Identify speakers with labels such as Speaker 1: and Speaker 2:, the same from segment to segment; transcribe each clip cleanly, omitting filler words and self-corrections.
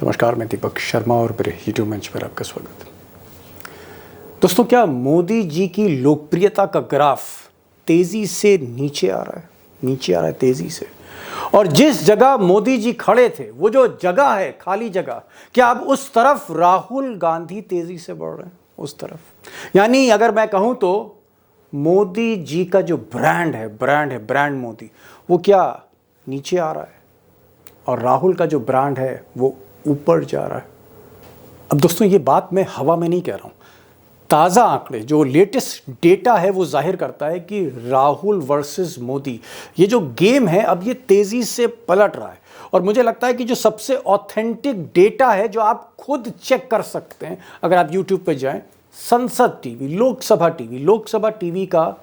Speaker 1: नमस्कार, मैं दीपक शर्मा और मेरे यूट्यूब मंच पर आपका स्वागत है। दोस्तों, क्या मोदी जी की लोकप्रियता का ग्राफ तेजी से नीचे आ रहा है तेजी से। और जिस जगह मोदी जी खड़े थे, वो जो जगह है, खाली जगह, क्या अब उस तरफ राहुल गांधी तेजी से बढ़ रहे हैं, उस तरफ। यानी अगर मैं कहूं तो मोदी जी का जो ब्रांड मोदी, वो क्या नीचे आ रहा है और राहुल का जो ब्रांड है वो ऊपर जा रहा है। अब दोस्तों, ये बात मैं हवा में नहीं कह रहा हूं, ताज़ा आंकड़े, जो लेटेस्ट डेटा है वो जाहिर करता है कि राहुल वर्सेस मोदी, ये जो गेम है अब ये तेजी से पलट रहा है। और मुझे लगता है कि जो सबसे ऑथेंटिक डेटा है, जो आप खुद चेक कर सकते हैं, अगर आप यूट्यूब पे जाएं, संसद टीवी, लोकसभा टीवी का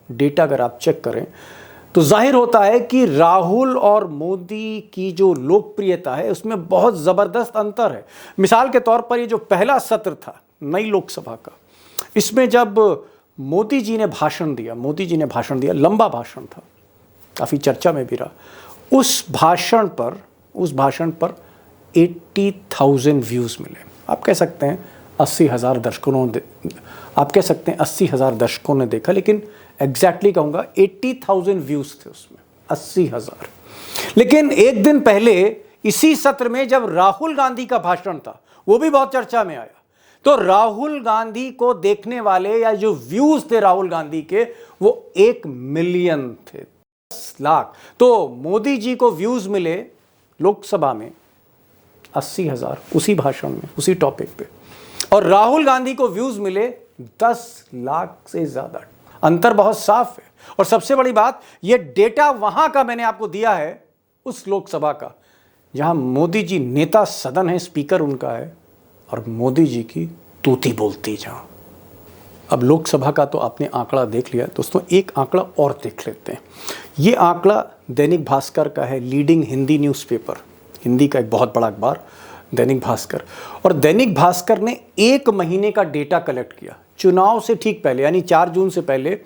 Speaker 1: डेटा अगर आप चेक करें तो जाहिर होता है कि राहुल और मोदी की जो लोकप्रियता है उसमें बहुत ज़बरदस्त अंतर है। मिसाल के तौर पर ये जो पहला सत्र था नई लोकसभा का, इसमें जब मोदी जी ने भाषण दिया, लंबा भाषण था, काफ़ी चर्चा में भी रहा। उस भाषण पर 80,000 व्यूज़ मिले। आप कह सकते हैं 80,000 दर्शकों ने देखा, लेकिन एग्जैक्टली कहूँगा 80,000 व्यूज़ थे उसमें, 80,000। लेकिन एक दिन पहले इसी सत्र में जब राहुल गांधी का भाषण था, वो भी बहुत चर्चा में आया। तो राहुल गांधी को देखने वाले या जो व्यूज़ थे राहुल गांधी के, वो 1 मिलियन थे, 10 लाख। तो मोदी जी को व्यूज़ मिले लोकसभा में 80,000 उसी भाषण में, उसी टॉपिक पे, और राहुल गांधी को व्यूज़ मिले 10 लाख से ज़्यादा। अंतर बहुत साफ है। और सबसे बड़ी बात, ये डेटा वहां का मैंने आपको दिया है, उस लोकसभा का जहां मोदी जी नेता सदन है, स्पीकर उनका है, और मोदी जी की तूती बोलती जहां। अब लोकसभा का तो आपने आंकड़ा देख लिया दोस्तों, एक आंकड़ा और देख लेते हैं। ये आंकड़ा दैनिक भास्कर का है, लीडिंग हिंदी न्यूज़पेपर, हिंदी का एक बहुत बड़ा अखबार दैनिक भास्कर। और दैनिक भास्कर ने 1 महीने का डेटा कलेक्ट किया, चुनाव से ठीक पहले, यानी 4 जून से पहले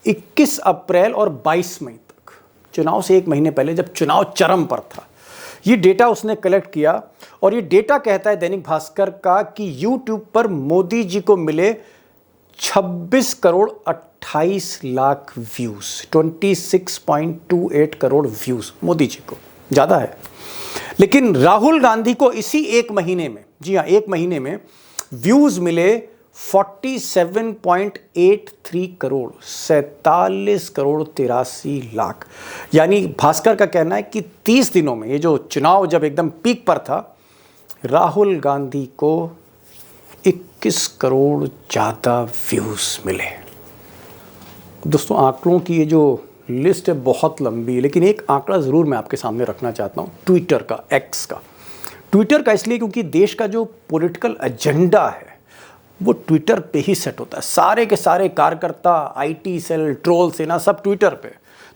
Speaker 1: 21 अप्रैल और 22 मई तक, चुनाव से 1 महीने पहले जब चुनाव चरम पर था, ये डेटा उसने कलेक्ट किया। और ये डेटा कहता है दैनिक भास्कर का कि यूट्यूब पर मोदी जी को मिले 26 करोड़ 28 लाख व्यूज़, 26.28 करोड़ व्यूज़ मोदी जी को, ज़्यादा है। लेकिन राहुल गांधी को इसी 1 महीने में, जी हाँ 1 महीने में व्यूज़ मिले 47.83 करोड़, 47 करोड़ 83 लाख। यानी भास्कर का कहना है कि 30 दिनों में, ये जो चुनाव जब एकदम पीक पर था, राहुल गांधी को 21 करोड़ ज़्यादा व्यूज़ मिले। दोस्तों, आंकड़ों की ये जो लिस्ट है बहुत लंबी है, लेकिन एक आंकड़ा ज़रूर मैं आपके सामने रखना चाहता हूँ, ट्विटर का, एक्स का। ट्विटर का इसलिए क्योंकि देश का जो पॉलिटिकल एजेंडा है वो ट्विटर पे ही सेट होता है। सारे के सारे कार्यकर्ता, आईटी सेल, ट्रोल सेना, सब ट्विटर पे।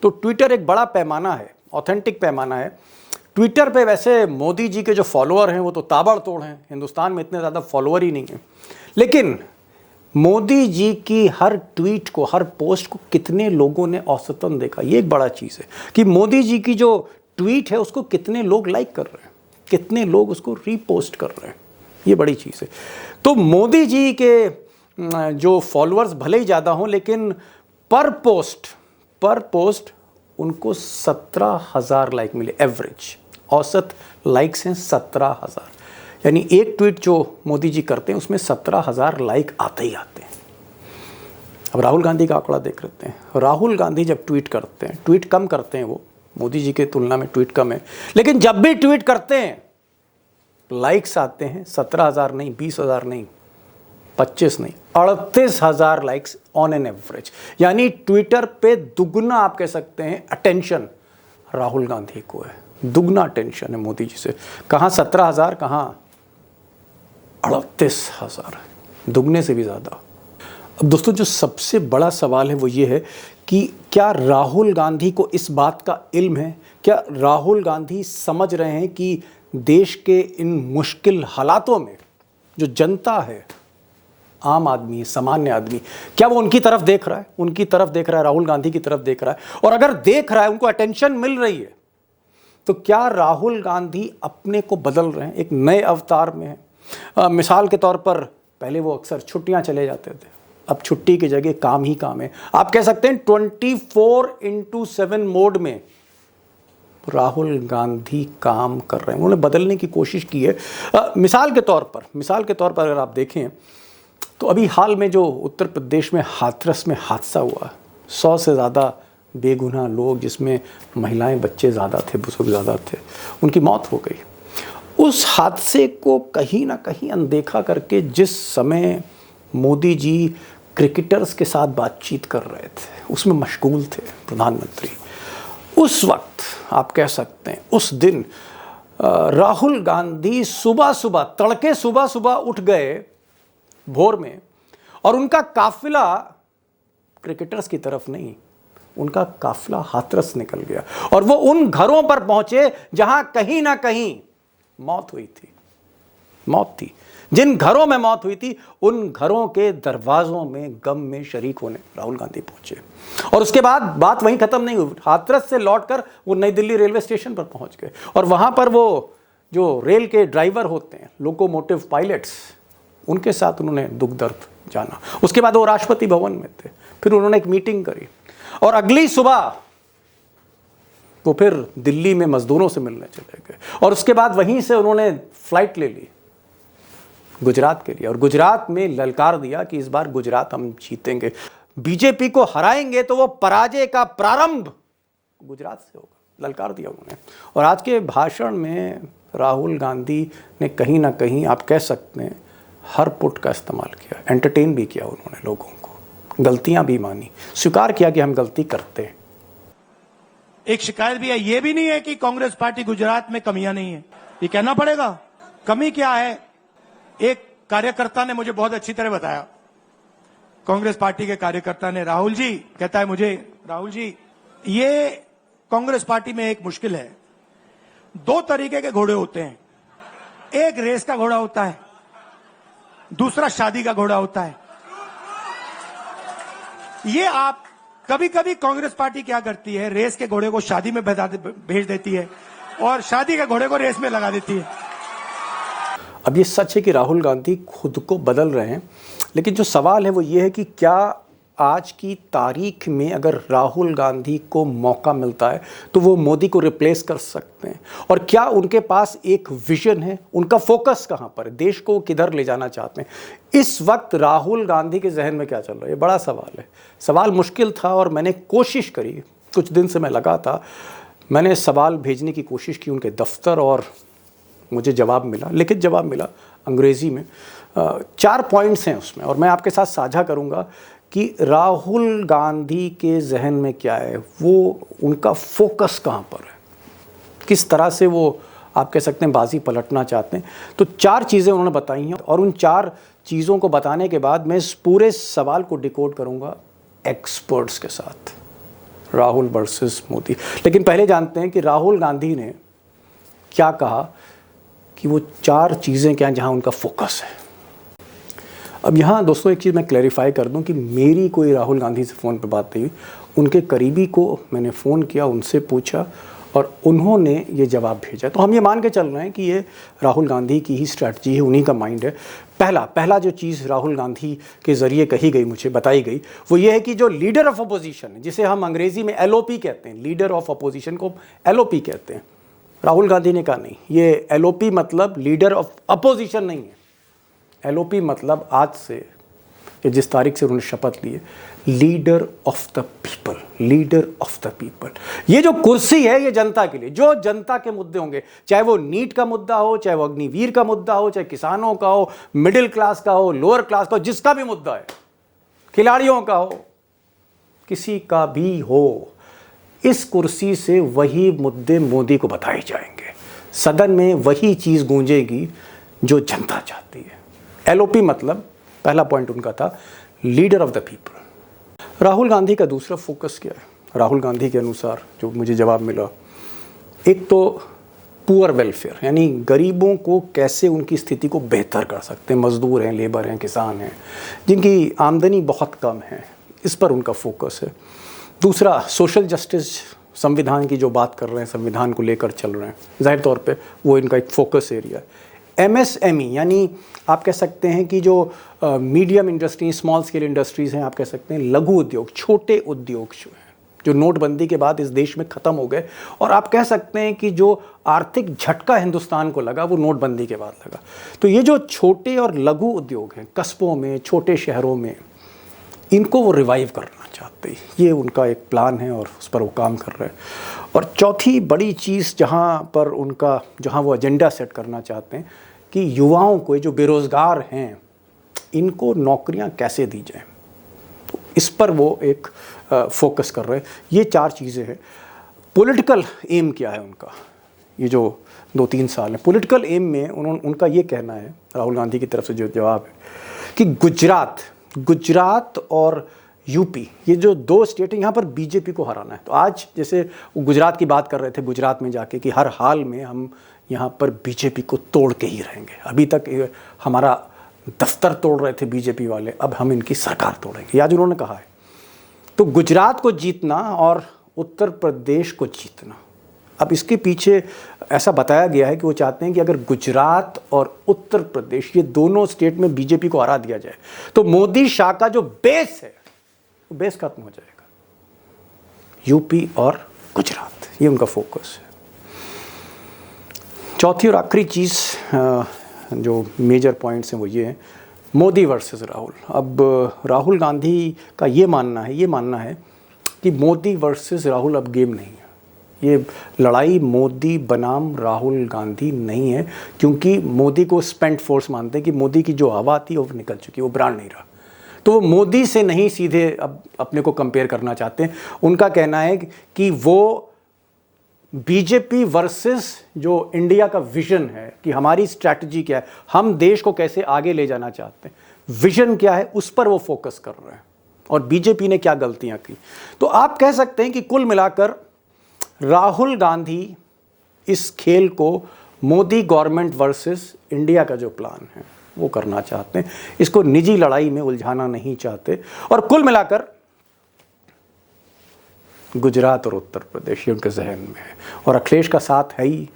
Speaker 1: तो ट्विटर एक बड़ा पैमाना है, ऑथेंटिक पैमाना है। ट्विटर पे वैसे मोदी जी के जो फॉलोअर हैं वो तो ताबड़तोड़ हैं, हिंदुस्तान में इतने ज़्यादा फॉलोअर ही नहीं हैं। लेकिन मोदी जी की हर ट्वीट को, हर पोस्ट को कितने लोगों ने औसतन देखा, ये एक बड़ा चीज़ है कि मोदी जी की जो ट्वीट है उसको कितने लोग लाइक कर रहे हैं, कितने लोग उसको रीपोस्ट कर रहे हैं, ये बड़ी चीज़ है। तो मोदी जी के जो फॉलोअर्स भले ही ज़्यादा हों, लेकिन पर पोस्ट उनको 17,000 लाइक मिले, एवरेज औसत लाइक्स हैं 17,000। यानी एक ट्वीट जो मोदी जी करते हैं उसमें 17,000 लाइक आते ही आते हैं। अब राहुल गांधी का आंकड़ा देख लेते हैं। राहुल गांधी जब ट्वीट करते हैं, ट्वीट कम करते हैं, वो मोदी जी के तुलना में ट्वीट कम है, लेकिन जब भी ट्वीट करते हैं लाइक्स आते हैं 17,000 नहीं, 20,000 नहीं, 25 नहीं, 38,000 लाइक्स ऑन एन एवरेज। यानी ट्विटर पे दुगना, आप कह सकते हैं, अटेंशन राहुल गांधी को है, दुगना अटेंशन है मोदी जी से। कहाँ 17,000, कहाँ 38,000, दुगने से भी ज़्यादा। अब दोस्तों, जो सबसे बड़ा सवाल है वो ये है कि क्या राहुल गांधी को इस बात का इल्म है, क्या राहुल गांधी समझ रहे हैं कि देश के इन मुश्किल हालातों में जो जनता है, आम आदमी, सामान्य आदमी, क्या वो उनकी तरफ देख रहा है, राहुल गांधी की तरफ देख रहा है? और अगर देख रहा है, उनको अटेंशन मिल रही है, तो क्या राहुल गांधी अपने को बदल रहे हैं, एक नए अवतार में हैं? मिसाल के तौर पर पहले वो अक्सर छुट्टियां चले जाते थे, अब छुट्टी की जगह काम ही काम है। आप कह सकते हैं 24/7 मोड में राहुल गांधी काम कर रहे हैं, उन्होंने बदलने की कोशिश की है। मिसाल के तौर पर अगर आप देखें तो अभी हाल में जो उत्तर प्रदेश में हाथरस में हादसा हुआ, 100 से ज़्यादा बेगुनाह लोग, जिसमें महिलाएं बच्चे ज़्यादा थे, बुजुर्ग ज़्यादा थे, उनकी मौत हो गई। उस हादसे को कहीं ना कहीं अनदेखा करके जिस समय मोदी जी क्रिकेटर्स के साथ बातचीत कर रहे थे, उसमें मशगूल थे प्रधानमंत्री, उस वक्त आप कह सकते हैं उस दिन राहुल गांधी तड़के सुबह उठ गए भोर में, और उनका काफिला क्रिकेटर्स की तरफ नहीं, उनका काफिला हाथरस निकल गया, और वो उन घरों पर पहुंचे जहां कहीं ना कहीं मौत थी। जिन घरों में मौत हुई थी, उन घरों के दरवाजों में गम में शरीक होने राहुल गांधी पहुंचे। और उसके बाद बात वहीं खत्म नहीं हुई, हाथरस से लौटकर वो नई दिल्ली रेलवे स्टेशन पर पहुंच गए, और वहां पर वो जो रेल के ड्राइवर होते हैं, लोकोमोटिव पायलट्स, उनके साथ उन्होंने दुख दर्द जाना। उसके बाद वो राष्ट्रपति भवन में थे, फिर उन्होंने एक मीटिंग करी, और अगली सुबह वो फिर दिल्ली में मजदूरों से मिलने चले गए, और उसके बाद वहीं से उन्होंने फ्लाइट ले ली गुजरात के लिए, और गुजरात में ललकार दिया कि इस बार गुजरात हम जीतेंगे, बीजेपी को हराएंगे तो वो पराजय का प्रारंभ गुजरात से होगा, ललकार दिया उन्होंने। और आज के भाषण में राहुल गांधी ने कहीं ना कहीं आप कह सकते हैं हर पुट का इस्तेमाल किया, एंटरटेन भी किया उन्होंने लोगों को, गलतियां भी मानी, स्वीकार किया कि हम गलती करते हैं।
Speaker 2: एक शिकायत भी है, ये भी नहीं है कि कांग्रेस पार्टी गुजरात में कमियां नहीं है, ये कहना पड़ेगा। कमी क्या है? एक कार्यकर्ता ने मुझे बहुत अच्छी तरह बताया, कांग्रेस पार्टी के कार्यकर्ता ने, राहुल जी कहता है मुझे, राहुल जी ये कांग्रेस पार्टी में एक मुश्किल है, 2 तरीके के घोड़े होते हैं, एक रेस का घोड़ा होता है, दूसरा शादी का घोड़ा होता है। ये आप कभी कभी कांग्रेस पार्टी क्या करती है, रेस के घोड़े को शादी में भेज देती है और शादी के घोड़े को रेस में लगा देती है।
Speaker 1: अब ये सच है कि राहुल गांधी खुद को बदल रहे हैं, लेकिन जो सवाल है वो ये है कि क्या आज की तारीख में अगर राहुल गांधी को मौका मिलता है तो वो मोदी को रिप्लेस कर सकते हैं, और क्या उनके पास एक विजन है, उनका फोकस कहाँ पर है, देश को किधर ले जाना चाहते हैं। इस वक्त राहुल गांधी के जहन में क्या चल रहा है, ये बड़ा सवाल है। सवाल मुश्किल था, और मैंने कोशिश करी, कुछ दिन से मैं लगा था, मैंने सवाल भेजने की कोशिश की उनके दफ्तर, और मुझे जवाब मिला, लिखित जवाब मिला अंग्रेज़ी में। 4 पॉइंट्स हैं उसमें, और मैं आपके साथ साझा करूंगा कि राहुल गांधी के जहन में क्या है, वो उनका फोकस कहाँ पर है, किस तरह से वो आप कह सकते हैं बाजी पलटना चाहते हैं। तो 4 चीज़ें उन्होंने बताई हैं, और उन 4 चीज़ों को बताने के बाद मैं इस पूरे सवाल को डिकोड करूँगा एक्सपर्ट्स के साथ, राहुल वर्सेस मोदी। लेकिन पहले जानते हैं कि राहुल गांधी ने क्या कहा, कि वो 4 चीज़ें क्या हैं जहाँ उनका फोकस है। अब यहाँ दोस्तों एक चीज़ मैं क्लैरिफाई कर दूं कि मेरी कोई राहुल गांधी से फ़ोन पर बात नहीं हुई, उनके करीबी को मैंने फ़ोन किया, उनसे पूछा, और उन्होंने ये जवाब भेजा। तो हम ये मान के चल रहे हैं कि ये राहुल गांधी की ही स्ट्रैटेजी है, उन्हीं का माइंड है। पहला जो चीज़ राहुल गांधी के ज़रिए कही गई, मुझे बताई गई, वो ये है कि जो लीडर ऑफ अपोजिशन है, जिसे हम अंग्रेज़ी में LOP कहते हैं, लीडर ऑफ अपोजिशन को LOP कहते हैं, राहुल गांधी ने कहा नहीं, ये LOP मतलब लीडर ऑफ अपोजिशन नहीं है। LOP मतलब आज से, कि जिस तारीख से उन्होंने शपथ ली है, leader of the people, leader of the people. ये जो कुर्सी है ये जनता के लिए, जो जनता के मुद्दे होंगे, चाहे वो नीट का मुद्दा हो, चाहे वो अग्निवीर का मुद्दा हो, चाहे किसानों का हो, मिडिल क्लास का हो, लोअर क्लास का हो, जिसका भी मुद्दा है, खिलाड़ियों का हो, किसी का भी हो, इस कुर्सी से वही मुद्दे मोदी को बताए जाएंगे, सदन में वही चीज़ गूंजेगी जो जनता चाहती है। LOP मतलब पहला पॉइंट उनका था, leader of the people. Rahul Gandhi का दूसरा फोकस क्या है? राहुल गांधी के अनुसार जो मुझे जवाब मिला, एक तो पुअर वेलफेयर, यानी गरीबों को कैसे उनकी स्थिति को बेहतर कर सकते हैं, मजदूर हैं, लेबर हैं, किसान हैं, जिनकी आमदनी बहुत कम है, इस पर उनका फोकस है। दूसरा सोशल जस्टिस संविधान की जो बात कर रहे हैं, संविधान को लेकर चल रहे हैं, जाहिर तौर पे वो इनका एक फोकस एरिया है। MSME यानी आप कह सकते हैं कि जो medium industry, small scale industries हैं, आप कह सकते हैं लघु उद्योग, छोटे उद्योग जो हैं, जो नोटबंदी के बाद इस देश में ख़त्म हो गए, और आप कह सकते हैं कि जो आर्थिक झटका हिंदुस्तान को लगा वो नोटबंदी के बाद लगा। तो ये जो छोटे और लघु उद्योग हैं कस्बों में, छोटे शहरों में, इनको वो रिवाइव करना चाहते हैं। ये उनका एक प्लान है और उस पर वो काम कर रहे हैं। और चौथी बड़ी चीज़ जहाँ वो एजेंडा सेट करना चाहते हैं कि युवाओं को, जो बेरोज़गार हैं, इनको नौकरियाँ कैसे दी जाएँ, तो इस पर वो एक फोकस कर रहे हैं। ये 4 चीज़ें हैं। पॉलिटिकल एम क्या है उनका, ये जो 2-3 साल है पॉलिटिकल एम में उनका ये कहना है, राहुल गांधी की तरफ से जो जवाब है कि गुजरात और यूपी, ये जो 2 स्टेट हैं, यहाँ पर बीजेपी को हराना है। तो आज जैसे वो गुजरात की बात कर रहे थे, गुजरात में जाके कि हर हाल में हम यहाँ पर बीजेपी को तोड़ के ही रहेंगे। अभी तक हमारा दफ्तर तोड़ रहे थे बीजेपी वाले, अब हम इनकी सरकार तोड़ेंगे, आज उन्होंने कहा है। तो गुजरात को जीतना और उत्तर प्रदेश को जीतना, अब इसके पीछे ऐसा बताया गया है कि वो चाहते हैं कि अगर गुजरात और उत्तर प्रदेश, ये दोनों स्टेट में बीजेपी को हरा दिया जाए तो मोदी शाह का जो बेस है वो बेस खत्म हो जाएगा। यूपी और गुजरात, ये उनका फोकस है। चौथी और आखिरी चीज़ जो मेजर पॉइंट्स हैं वो ये हैं, मोदी वर्सेस राहुल। अब राहुल गांधी का ये मानना है कि मोदी वर्सेस राहुल अब गेम नहीं है। ये लड़ाई मोदी बनाम राहुल गांधी नहीं है, क्योंकि मोदी को स्पेंट फोर्स मानते हैं कि मोदी की जो हवा थी वो निकल चुकी, वो ब्रांड नहीं रहा। तो वो मोदी से नहीं सीधे अब अपने को कंपेयर करना चाहते हैं। उनका कहना है कि वो बीजेपी वर्सेस जो इंडिया का विजन है कि हमारी स्ट्रैटेजी क्या है, हम देश को कैसे आगे ले जाना चाहते हैं, विजन क्या है, उस पर वो फोकस कर रहे हैं, और बीजेपी ने क्या गलतियां की। तो आप कह सकते हैं कि कुल मिलाकर राहुल गांधी इस खेल को मोदी गवर्नमेंट वर्सेस इंडिया का जो प्लान है वो करना चाहते हैं, इसको निजी लड़ाई में उलझाना नहीं चाहते। और कुल मिलाकर गुजरात और उत्तर प्रदेश ये उनके जहन में है, और अखिलेश का साथ है ही,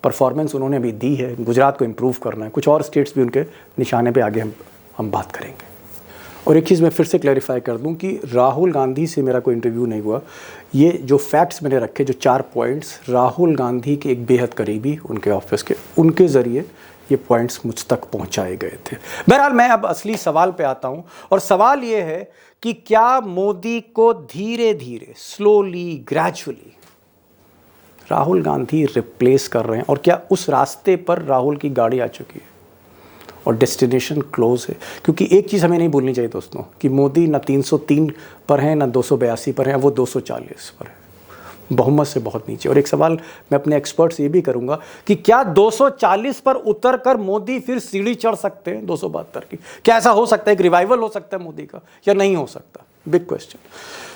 Speaker 1: परफॉर्मेंस उन्होंने अभी दी है, गुजरात को इम्प्रूव करना है, कुछ और स्टेट्स भी उनके निशाने पे आगे हम बात करेंगे। और एक चीज़ मैं फिर से क्लैरिफाई कर दूं कि राहुल गांधी से मेरा कोई इंटरव्यू नहीं हुआ। ये जो फैक्ट्स मैंने रखे, जो 4 पॉइंट्स, राहुल गांधी के एक बेहद करीबी उनके ऑफिस के, उनके ज़रिए ये पॉइंट्स मुझ तक पहुंचाए गए थे। बहरहाल मैं अब असली सवाल पे आता हूं, और सवाल ये है कि क्या मोदी को धीरे धीरे, slowly, gradually Rahul Gandhi replace कर रहे हैं, और क्या उस रास्ते पर राहुल की गाड़ी आ चुकी है और डेस्टिनेशन क्लोज है। क्योंकि एक चीज़ हमें नहीं भूलनी चाहिए दोस्तों कि मोदी ना 303 पर हैं, ना 282 पर हैं, वो 240 पर है, बहुमत से बहुत नीचे। और एक सवाल मैं अपने एक्सपर्ट से ये भी करूंगा कि क्या 240 पर उतर कर मोदी फिर सीढ़ी चढ़ सकते हैं 272 की? क्या ऐसा हो सकता है कि रिवाइवल हो सकता है मोदी का, या नहीं हो सकता? Big question.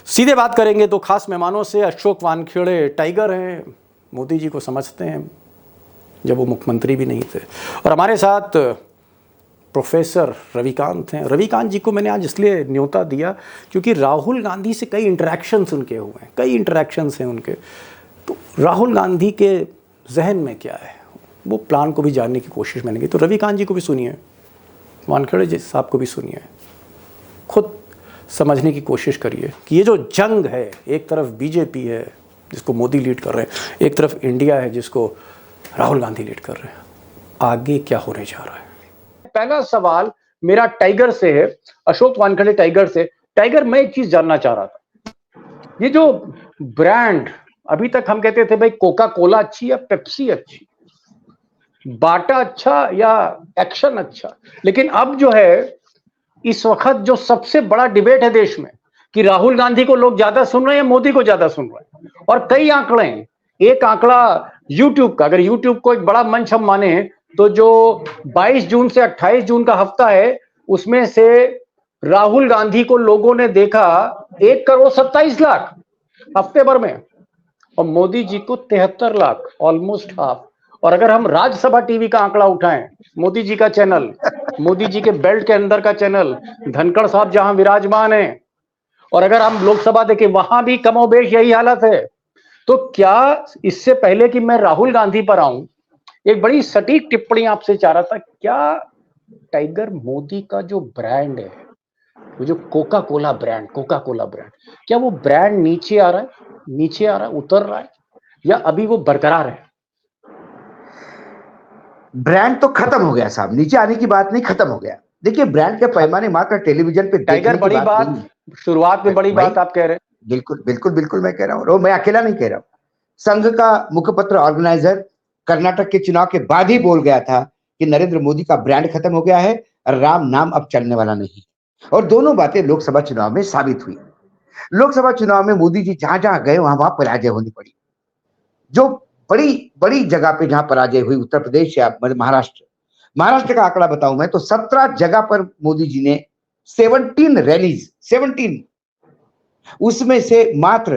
Speaker 1: सीधे बात करेंगे तो खास मेहमानों से। अशोक वानखेड़े टाइगर हैं, मोदी जी को समझते हैं जब वो मुख्यमंत्री भी नहीं थे। और हमारे साथ प्रोफेसर रविकांत हैं। रविकांत जी को मैंने आज इसलिए न्योता दिया क्योंकि राहुल गांधी से कई इंटरेक्शंस उनके हुए हैं, कई इंटरेक्शंस हैं उनके। तो राहुल गांधी के जहन में क्या है, वो प्लान को भी जानने की कोशिश मैंने की। तो रविकांत जी को भी सुनिए, वानखेड़े जी साहब को भी सुनिए, खुद समझने की कोशिश करिए कि ये जो जंग है, एक तरफ बीजेपी है जिसको मोदी लीड कर रहे हैं, एक तरफ इंडिया है जिसको राहुल गांधी लीड कर रहे हैं, आगे क्या होने जा रहा है। पहला सवाल मेरा टाइगर से है, अशोक वानखेड़े टाइगर से। टाइगर, मैं एक चीज जानना चाह रहा था, ये जो ब्रांड अभी तक हम कहते थे भाई कोका कोला अच्छी या पेप्सी अच्छी, बाटा अच्छा या एक्शन अच्छा, लेकिन अब जो है इस वक्त जो सबसे बड़ा डिबेट है देश में कि राहुल गांधी को लोग ज्यादा सुन रहे हैं, मोदी को ज्यादा सुन रहे हैं। और कई आंकड़े हैं, एक आंकड़ा यूट्यूब का, अगर यूट्यूब को एक बड़ा मंच हम माने तो जो 22 जून से 28 जून का हफ्ता है उसमें से राहुल गांधी को लोगों ने देखा 1,27,00,000 हफ्ते भर में, और मोदी जी को 73 लाख, ऑलमोस्ट हाफ। और अगर हम राज्यसभा टीवी का आंकड़ा उठाएं, मोदी जी का चैनल, मोदी जी के बेल्ट के अंदर का चैनल, धनखड़ साहब जहां विराजमान है, और अगर हम लोकसभा देखें वहां भी कमोबेश यही हालत है। तो क्या इससे पहले कि मैं राहुल गांधी पर आऊं, एक बड़ी सटीक टिप्पणी आपसे चाह रहा था, क्या टाइगर मोदी का जो ब्रांड है, वो जो कोका कोला ब्रांड, क्या वो ब्रांड नीचे आ रहा है, उतर रहा है, या अभी वो बरकरार है?
Speaker 3: ब्रांड तो खत्म हो गया साहब, नीचे आने की बात नहीं, खत्म हो गया। देखिए, ब्रांड के पैमाने मात्र टेलीविजन पे
Speaker 1: टाइगर
Speaker 3: देखने की
Speaker 1: बड़ी
Speaker 3: बात नहीं
Speaker 1: बात,
Speaker 3: है।
Speaker 1: शुरुआत में बड़ी बात आप कह रहे हैं।
Speaker 3: बिल्कुल बिल्कुल बिल्कुल मैं कह रहा हूँ, और मैं अकेला नहीं कह रहा हूँ। संघ का मुखपत्र ऑर्गेनाइजर कर्नाटक के चुनाव के बाद ही बोल गया था कि नरेंद्र मोदी का ब्रांड खत्म हो गया है और राम नाम अब चलने वाला नहीं। और दोनों बातें लोकसभा चुनाव में साबित हुई। लोकसभा चुनाव में मोदी जी जहां जहां गए वहां वहां पराजय होनी पड़ी। जो बड़ी बड़ी जगह पे जहां पराजय हुई, उत्तर प्रदेश या महाराष्ट्र का आंकड़ा बताऊं मैं तो 17 जगह पर मोदी जी ने 17 रैलीज, 17, उसमें से मात्र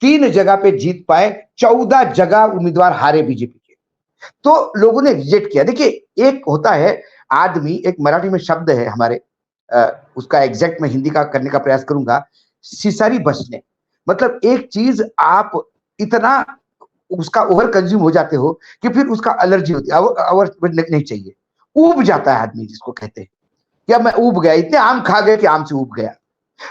Speaker 3: 3 जगह पे जीत पाए, 14 जगह उम्मीदवार हारे बीजेपी के, तो लोगों ने रिजेक्ट किया। देखिए, एक होता है आदमी, एक मराठी में शब्द है हमारे, उसका एग्जैक्ट मैं हिंदी का करने का प्रयास करूंगा, सिसारी बसने, मतलब एक चीज आप इतना उसका ओवर कंज्यूम हो जाते हो कि फिर उसका एलर्जी होती है, ओवर नहीं चाहिए, ऊब जाता है आदमी, जिसको कहते हैं कि अब मैं ऊब गया, इतने आम खा गए कि आम से ऊब गया।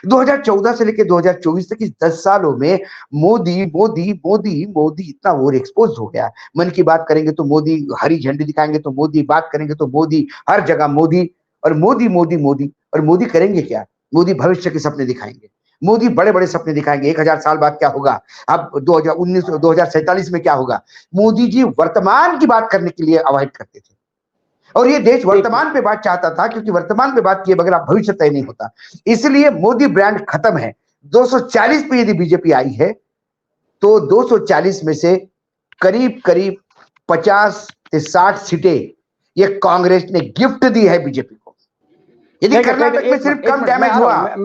Speaker 3: 2014 से लेकर 2024 तक इस 10 सालों में मोदी मोदी मोदी मोदी इतना ओवर एक्सपोज हो गया। मन की बात करेंगे तो मोदी, हरी झंडी दिखाएंगे तो मोदी, बात करेंगे तो मोदी, हर जगह मोदी और मोदी मोदी मोदी। और मोदी करेंगे क्या? मोदी भविष्य के सपने दिखाएंगे, मोदी बड़े बड़े सपने दिखाएंगे। 1000 साल बाद क्या होगा, अब 2047 में क्या होगा। मोदी जी वर्तमान की बात करने के लिए अवॉइड करते थे, और ये देश वर्तमान पे बात चाहता था, क्योंकि वर्तमान पे बात किए बगैर आप भविष्य तय नहीं होता। इसलिए मोदी ब्रांड खत्म है। 240 पे यदि बीजेपी आई है तो 240 में से करीब करीब 50 से 60 सीटें ये कांग्रेस ने गिफ्ट दी है बीजेपी को। यदि कर्नाटक में सिर्फ कम डैमेज हुआ।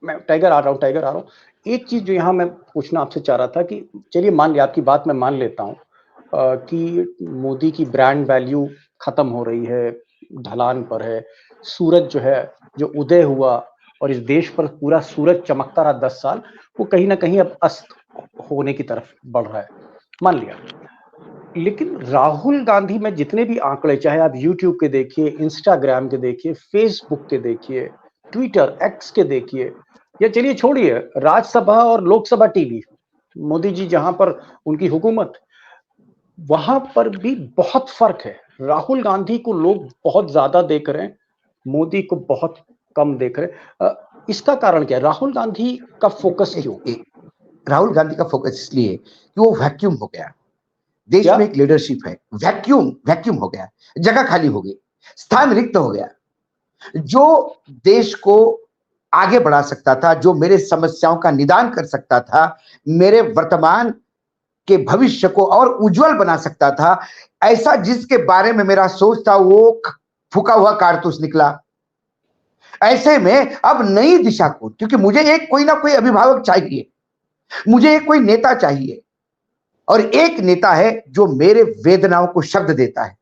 Speaker 1: मैं टाइगर आ रहा हूं। एक चीज जो यहां मैं पूछना आपसे चाह रहा था कि चलिए मान लिया, आपकी बात मैं मान लेता हूं कि मोदी की ब्रांड वैल्यू खत्म हो रही है, ढलान पर है, सूरज जो है, जो उदय हुआ और इस देश पर पूरा सूरज चमकता रहा 10 साल, वो कहीं ना कहीं अब अस्त होने की तरफ बढ़ रहा है, मान लिया। लेकिन राहुल गांधी में जितने भी आंकड़े, चाहे आप यूट्यूब के देखिए, इंस्टाग्राम के देखिए, फेसबुक के देखिए, ट्विटर एक्स के देखिए, या चलिए छोड़िए राज्यसभा और लोकसभा टीवी, मोदी जी जहां पर उनकी हुकूमत, वहां पर भी बहुत फर्क है। राहुल गांधी को लोग बहुत ज्यादा देख रहे हैं, मोदी को बहुत कम देख रहे हैं। इसका कारण क्या है? राहुल गांधी का फोकस क्यों?
Speaker 3: राहुल गांधी का फोकस इसलिए कि वो वैक्यूम हो गया। देश में एक लीडरशिप है, वैक्यूम हो गया, जगह खाली हो गई, स्थान रिक्त हो गया। जो देश को आगे बढ़ा सकता था, जो मेरे समस्याओं का निदान कर सकता था, मेरे वर्तमान के भविष्य को और उज्जवल बना सकता था, ऐसा जिसके बारे में मेरा सोच था, वो फूका हुआ कारतूस निकला। ऐसे में अब नई दिशा को, क्योंकि मुझे एक कोई ना कोई अभिभावक चाहिए, मुझे एक कोई नेता चाहिए, और एक नेता है जो मेरे वेदनाओं को शब्द देता है,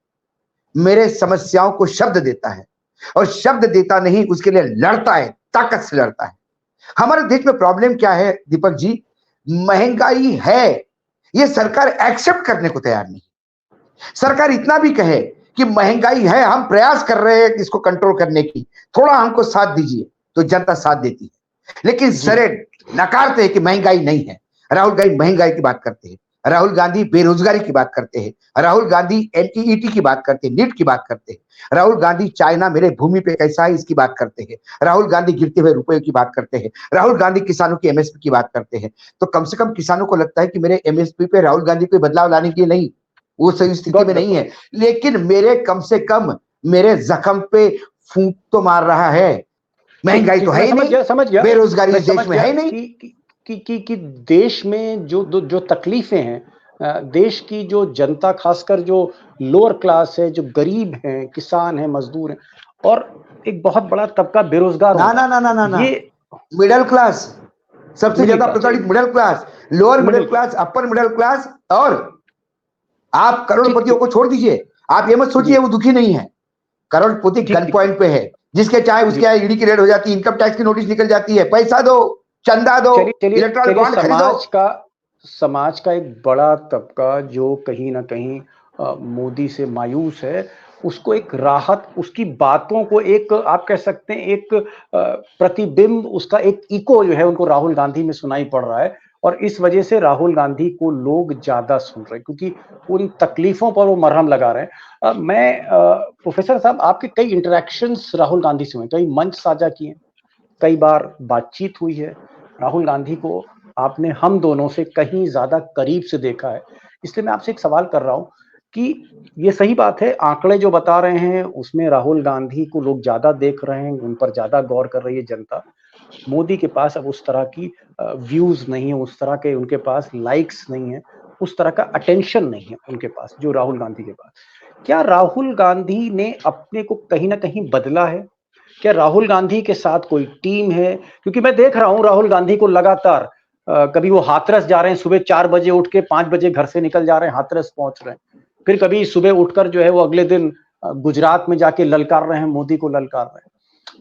Speaker 3: मेरे समस्याओं को शब्द देता है, और शब्द देता नहीं, उसके लिए लड़ता है, ताकत से लड़ता है। हमारे देश में प्रॉब्लम क्या है दीपक जी? महंगाई है, ये सरकार एक्सेप्ट करने को तैयार नहीं। सरकार इतना भी कहे कि महंगाई है, हम प्रयास कर रहे हैं इसको कंट्रोल करने की, थोड़ा हमको साथ दीजिए, तो जनता साथ देती है। लेकिन सरे नकारते हैं कि महंगाई नहीं है। राहुल गांधी महंगाई की बात करते हैं, राहुल गांधी बेरोजगारी की बात करते हैं, राहुल गांधी एनईईटी की बात करते हैं, नीट की बात करते हैं, राहुल गांधी चाइना मेरे भूमि पे कैसा है इसकी बात करते हैं, राहुल गांधी गिरते हुए रुपए की बात करते हैं, राहुल गांधी किसानों की एमएसपी की बात करते हैं। तो कम से कम किसानों को लगता है कि मेरे एमएसपी पे राहुल गांधी कोई बदलाव लाने के लिए नहीं, वो सही स्थिति में नहीं है, लेकिन मेरे कम से कम मेरे जख्म पे फूंक तो मार रहा है। महंगाई तो है ही नहीं, समझ गया, बेरोजगारी इस देश में है नहीं
Speaker 1: कि देश में जो तकलीफें हैं, देश की जो जनता, खासकर जो लोअर क्लास है, जो गरीब हैं, किसान हैं, मजदूर हैं, और एक बहुत बड़ा तबका बेरोजगार
Speaker 3: ना ना ना ना ना ना ये मिडिल क्लास, सबसे ज्यादा प्रताड़ित middle class, lower middle class, upper middle class, और आप करोड़पतियों को छोड़ दीजिए। आप ये मत सोचिए वो दुखी नहीं है, करोड़पति गन पॉइंट पे है, जिसके चाहे उसके ईडी की रेड हो जाती है, इनकम टैक्स की नोटिस निकल जाती है, पैसा दो, चंदा दो, इलेक्ट्रॉनिक बॉन्ड खरीदो।
Speaker 1: समाज का एक बड़ा तबका जो कहीं ना कहीं मोदी से मायूस है, उसको एक राहत, उसकी बातों को एक आप कह सकते हैं एक प्रतिबिंब, उसका एक इको जो है उनको राहुल गांधी में सुनाई पड़ रहा है। और इस वजह से राहुल गांधी को लोग ज्यादा सुन रहे हैं क्योंकि उन तकलीफों पर वो मरहम लगा रहे हैं। प्रोफेसर साहब, आपके कई इंटरेक्शंस राहुल गांधी से हुए, कई मंच साझा किए, कई बार बातचीत हुई है। राहुल गांधी को आपने हम दोनों से कहीं ज्यादा करीब से देखा है, इसलिए मैं आपसे एक सवाल कर रहा हूं कि ये सही बात है, आंकड़े जो बता रहे हैं उसमें राहुल गांधी को लोग ज्यादा देख रहे हैं, उन पर ज्यादा गौर कर रही है जनता। मोदी के पास अब उस तरह की व्यूज नहीं है, उस तरह के उनके पास लाइक्स नहीं है, उस तरह का अटेंशन नहीं है उनके पास जो राहुल गांधी के पास। क्या राहुल गांधी ने अपने को कहीं ना कहीं बदला है? क्या राहुल गांधी के साथ कोई टीम है? क्योंकि मैं देख रहा हूं राहुल गांधी को लगातार कभी वो हाथरस जा रहे हैं, सुबह 4 बजे उठ के 5 बजे घर से निकल जा रहे हैं, हाथरस पहुंच रहे हैं, फिर कभी सुबह उठकर जो है वो अगले दिन गुजरात में जाके ललकार रहे हैं, मोदी को ललकार रहे हैं।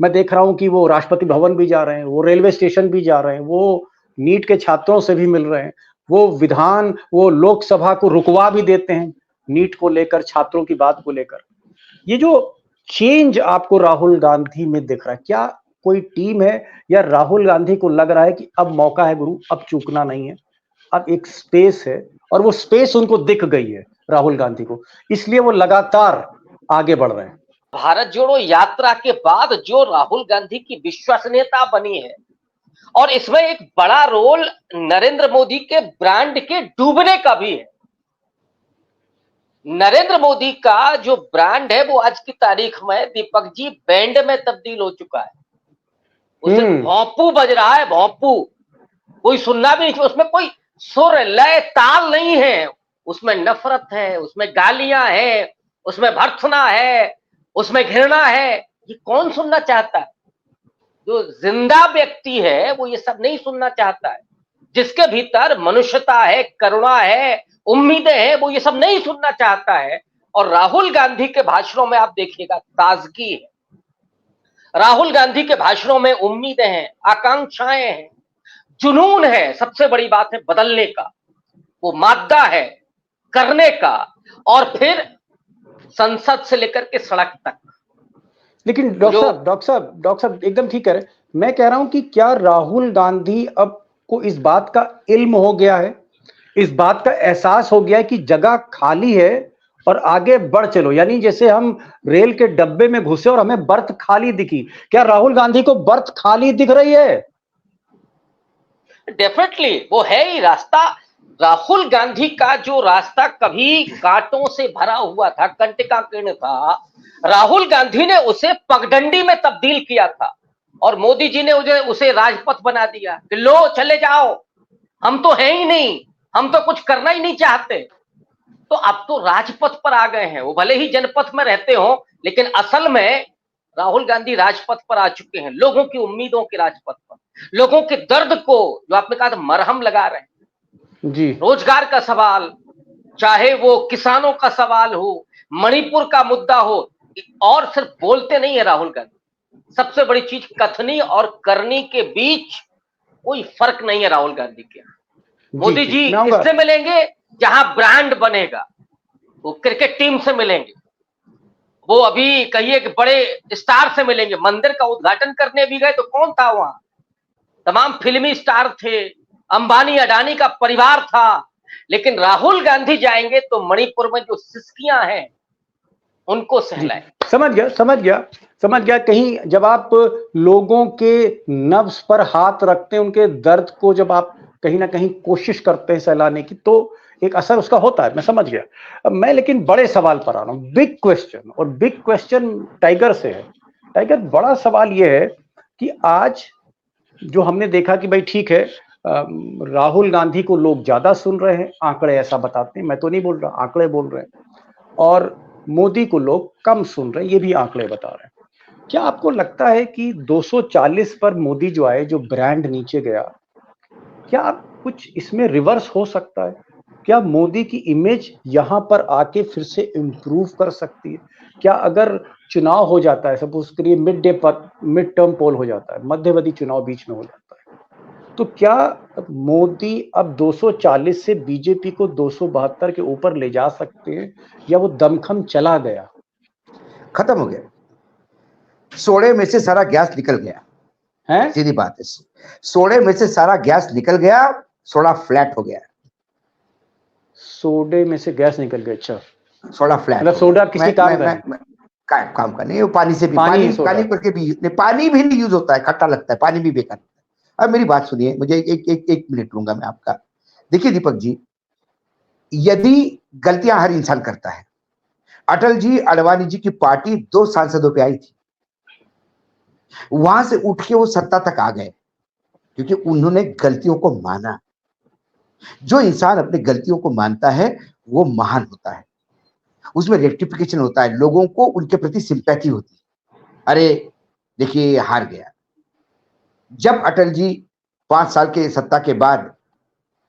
Speaker 1: मैं देख रहा हूं कि वो राष्ट्रपति भवन भी जा रहे हैं, वो रेलवे स्टेशन भी जा रहे हैं, वो नीट के छात्रों से भी मिल रहे हैं, वो लोकसभा को रुकवा भी देते हैं नीट को लेकर, छात्रों की बात को लेकर। ये जो चेंज आपको राहुल गांधी में दिख रहा है, क्या कोई टीम है या राहुल गांधी को लग रहा है कि अब मौका है गुरु, अब चूकना नहीं है, अब एक स्पेस है, और वो स्पेस उनको दिख गई है राहुल गांधी को, इसलिए वो लगातार आगे बढ़ रहे हैं?
Speaker 4: भारत जोड़ो यात्रा के बाद जो राहुल गांधी की विश्वसनीयता बनी है, और इसमें एक बड़ा रोल नरेंद्र मोदी के ब्रांड के डूबने का भी है। नरेंद्र मोदी का जो ब्रांड है वो आज की तारीख में दीपक जी बैंड में तब्दील हो चुका है। उसे भोंपू बज रहा है, भोंपू, कोई सुनना भी नहीं, उसमें कोई सुर लय ताल नहीं है, उसमें नफरत है, उसमें गालियां है, उसमें भर्त्सना है, उसमें घृणा है। ये कौन सुनना चाहता है? जो जिंदा व्यक्ति है वो ये सब नहीं सुनना चाहता है। जिसके भीतर मनुष्यता है, करुणा है, उम्मीदें हैं, वो ये सब नहीं सुनना चाहता है। और राहुल गांधी के भाषणों में आप देखिएगा ताजगी है, राहुल गांधी के भाषणों में उम्मीदें हैं, आकांक्षाएं हैं, जुनून है, सबसे बड़ी बात है बदलने का, वो मादा है करने का, और फिर संसद से लेकर के सड़क तक।
Speaker 1: लेकिन डॉक्टर साहब एकदम ठीक कह रहे हैं। मैं कह रहा हूं कि क्या राहुल गांधी अब को इस बात का इल्म हो गया है, इस बात का एहसास हो गया है कि जगह खाली है और आगे बढ़ चलो, यानी जैसे हम रेल के डब्बे में घुसे और हमें बर्थ खाली दिखी, क्या राहुल गांधी को बर्थ खाली दिख रही है?
Speaker 4: डेफिनेटली वो है ही रास्ता। राहुल गांधी का जो रास्ता कभी कांटों से भरा हुआ था, कंटकाकीर्ण था, राहुल गांधी ने उसे पगडंडी में तब्दील किया था, और मोदी जी ने उसे राजपथ बना दिया कि लो चले जाओ, हम तो हैं ही नहीं, हम तो कुछ करना ही नहीं चाहते। तो अब तो राजपथ पर आ गए हैं। वो भले ही जनपथ में रहते हो, लेकिन असल में राहुल गांधी राजपथ पर आ चुके हैं, लोगों की उम्मीदों के राजपथ पर, लोगों के दर्द को, जो आपने कहा था, मरहम लगा रहे हैं
Speaker 1: जी।
Speaker 4: रोजगार का सवाल, चाहे वो किसानों का सवाल हो, मणिपुर का मुद्दा हो, और सिर्फ बोलते नहीं है राहुल गांधी। सबसे बड़ी चीज, कथनी और करनी के बीच कोई फर्क नहीं है राहुल गांधी के। मोदी जी किससे मिलेंगे? जहां ब्रांड बनेगा। वो क्रिकेट टीम से मिलेंगे, वो अभी कहिए कि बड़े स्टार से मिलेंगे। मंदिर का उद्घाटन करने भी गए तो कौन था वहां? तमाम फिल्मी स्टार थे, अंबानी अडानी का परिवार था। लेकिन राहुल गांधी जाएंगे तो मणिपुर में जो सिसकियां हैं उनको सहलाए।
Speaker 1: समझ गया। कहीं जब आप लोगों के नब्ज पर हाथ रखते हैं, उनके दर्द को जब आप कहीं ना कहीं कोशिश करते हैं सहलाने की, तो एक असर उसका होता है, मैं समझ गया। अब मैं लेकिन बड़े सवाल पर आ रहा हूं, बिग क्वेश्चन, और बिग क्वेश्चन टाइगर से है। टाइगर, बड़ा सवाल यह है कि आज जो हमने देखा कि भाई ठीक है, राहुल गांधी को लोग ज्यादा सुन रहे हैं, आंकड़े ऐसा बताते हैं, मैं तो नहीं बोल रहा, आंकड़े बोल रहे हैं, और मोदी को लोग कम सुन रहे हैं, ये भी आंकड़े बता रहे हैं। क्या आपको लगता है कि 240 पर मोदी जो आए, जो ब्रांड नीचे गया, क्या कुछ इसमें रिवर्स हो सकता है? क्या मोदी की इमेज यहां पर आके फिर से इंप्रूव कर सकती है? क्या अगर चुनाव हो जाता है, सपोज करिए मिड टर्म पोल हो जाता है, मध्यावधि चुनाव बीच में हो जाता है, तो क्या मोदी अब 240 से बीजेपी को 272 के ऊपर ले जा सकते हैं, या वो दमखम चला गया?
Speaker 3: खत्म हो गया। सोडे में से सारा गैस निकल गया
Speaker 1: है
Speaker 3: सीधी बात है। सोडे में से सारा गैस निकल गया, सोडा फ्लैट हो गया।
Speaker 1: सोडे में से गैस निकल गया? अच्छा,
Speaker 3: सोडा फ्लैट
Speaker 1: मतलब सोडा किसी काम का नहीं?
Speaker 3: काम का नहीं, वो पानी से भी
Speaker 1: पानी
Speaker 3: पानी करके भी पानी भी नहीं यूज होता है, खट्टा लगता है, पानी भी बेकार लगता है। अब मेरी बात सुनिए, मुझे एक मिनट लूंगा मैं आपका। देखिए दीपक जी, यदि गलतियां हर इंसान करता है, अटल जी अडवाणी जी की पार्टी 2 सांसदों पे आई थी, वहां से उठ के वो सत्ता तक आ गए क्योंकि उन्होंने गलतियों को माना। जो इंसान अपनी गलतियों को मानता है वो महान होता है, उसमें रेक्टिफिकेशन होता है, लोगों को उनके प्रति सिंपैथी होती है। अरे देखिए हार गया। जब अटल जी 5 साल के सत्ता के बाद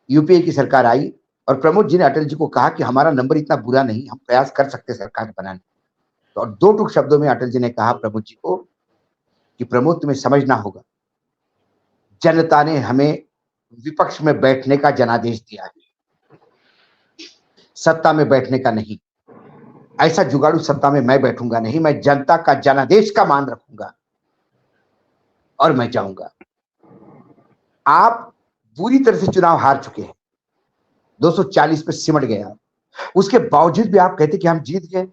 Speaker 3: यूपीए की सरकार आई और प्रमोद जी ने अटल जी को कहा कि हमारा नंबर इतना बुरा नहीं, हम प्रयास कर सकते सरकार बनाने, तो और 2 टूक शब्दों में अटल जी ने कहा प्रमोद जी को कि प्रमोद तुम्हें समझना होगा, जनता ने हमें विपक्ष में बैठने का जनादेश दिया है, सत्ता में बैठने का नहीं। ऐसा जुगाड़ू सत्ता में मैं बैठूंगा नहीं, मैं जनता का जनादेश का मान रखूंगा और मैं जाऊंगा। आप बुरी तरह से चुनाव हार चुके हैं, 240 पे सिमट गया, उसके बावजूद भी आप कहते कि हम जीत गए।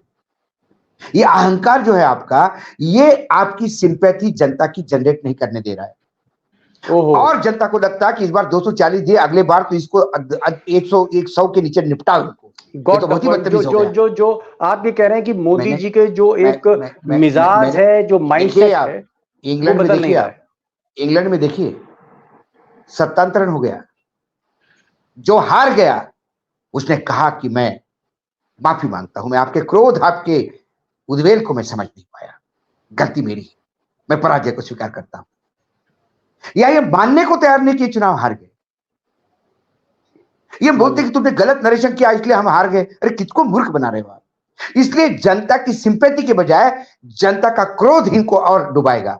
Speaker 3: ये अहंकार जो है आपका, ये आपकी सिंपैथी जनता की जनरेट नहीं करने दे रहा है। और जनता को लगता है कि इस बार 240 दिए, अगले बार तो इसको 100 के नीचे निपटा उनको। तो बहुत ही बदतमीज हो गया।
Speaker 1: जो आप भी कह रहे हैं कि मोदी जी के जो एक मिजाज है, जो माइंडसेट है,
Speaker 3: इंग्लैंड में देखिए, आप इंग्लैंड में देखिए सत्तांतरण हो गया। जो हार गया उसने कहा कि मैं माफी मांगता हूं, मैं आपके क्रोध, आपके उद्वेग को मैं समझ नहीं पाया, गलती मेरी है, मैं पराजय को स्वीकार करता हूं। या ये मानने को तैयार नहीं कि चुनाव हार गए, ये बोलते कि तुमने गलत नरेशन किया इसलिए हम हार गए। अरे किसको मूर्ख बना रहे हो आप? इसलिए जनता की सिंपैथी के बजाय जनता का क्रोध इनको और डुबाएगा।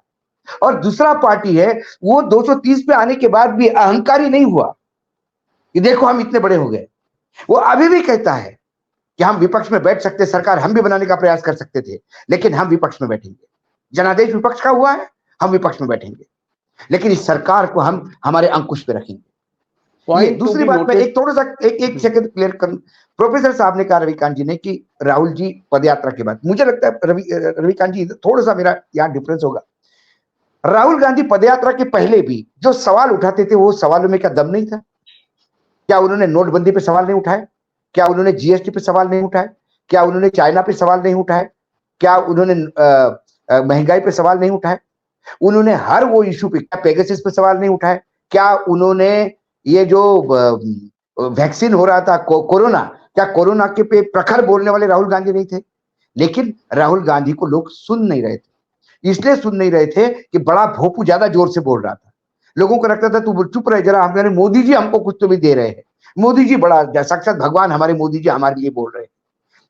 Speaker 3: और दूसरा पार्टी है, वो 230 पे आने के बाद भी अहंकारी नहीं हुआ कि देखो हम इतने बड़े हो गए। वो अभी भी कहता है कि हम विपक्ष में बैठ सकते, सरकार हम भी बनाने का प्रयास कर सकते थे, लेकिन हम विपक्ष में बैठेंगे। जनादेश विपक्ष का हुआ है, हम विपक्ष में बैठेंगे, लेकिन इस सरकार को हम हमारे अंकुश पे रखेंगे। ये दूसरी बात मैं एक थोड़ा सा एक सेकंड क्लियर कर, प्रोफेसर साहब ने कहा रविकांत जी ने कि राहुल जी पदयात्रा के बाद, मुझे लगता है रविकांत जी थोड़ा सा मेरा यहाँ डिफरेंस होगा। राहुल गांधी पदयात्रा के पहले भी जो सवाल उठाते थे वो सवालों में क्या दम नहीं था? क्या उन्होंने नोटबंदी पे सवाल नहीं उठाए? क्या उन्होंने जीएसटी पे सवाल नहीं उठाए? क्या उन्होंने चाइना पे सवाल नहीं उठाए? क्या उन्होंने महंगाई पे सवाल नहीं उठाए? उन्होंने हर वो इश्यू पे, क्या पेगासस पे सवाल नहीं उठाए? क्या उन्होंने ये जो वैक्सीन हो रहा था कोरोना, क्या कोरोना के पे प्रखर बोलने वाले राहुल गांधी नहीं थे? लेकिन राहुल गांधी को लोग सुन नहीं रहे थे। इसलिए सुन नहीं रहे थे कि बड़ा भोपू ज्यादा जोर से बोल रहा था। लोगों को लगता था तू चुप रहे जरा, हमारे मोदी जी हमको कुछ तो भी दे रहे हैं, मोदी जी बड़ा साक्षात भगवान, हमारे मोदी जी हमारे लिए बोल रहे हैं।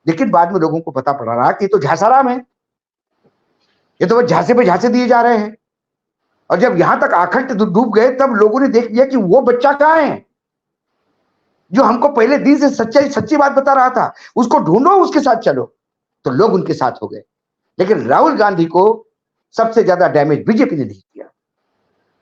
Speaker 3: लेकिन बाद में लोगों को पता पड़ रहा कि तो झांसाराम है, ये तो बस झांसे पे झांसे दिए जा रहे हैं। और जब यहां तक आखंड डूब गए तब लोगों ने देख लिया कि वो बच्चा कहां है जो हमको पहले दिन से सच्ची बात बता रहा था, उसको ढूंढो, उसके साथ चलो। तो लोग उनके साथ हो गए। लेकिन राहुल गांधी को सबसे ज्यादा डैमेज बीजेपी ने नहीं किया।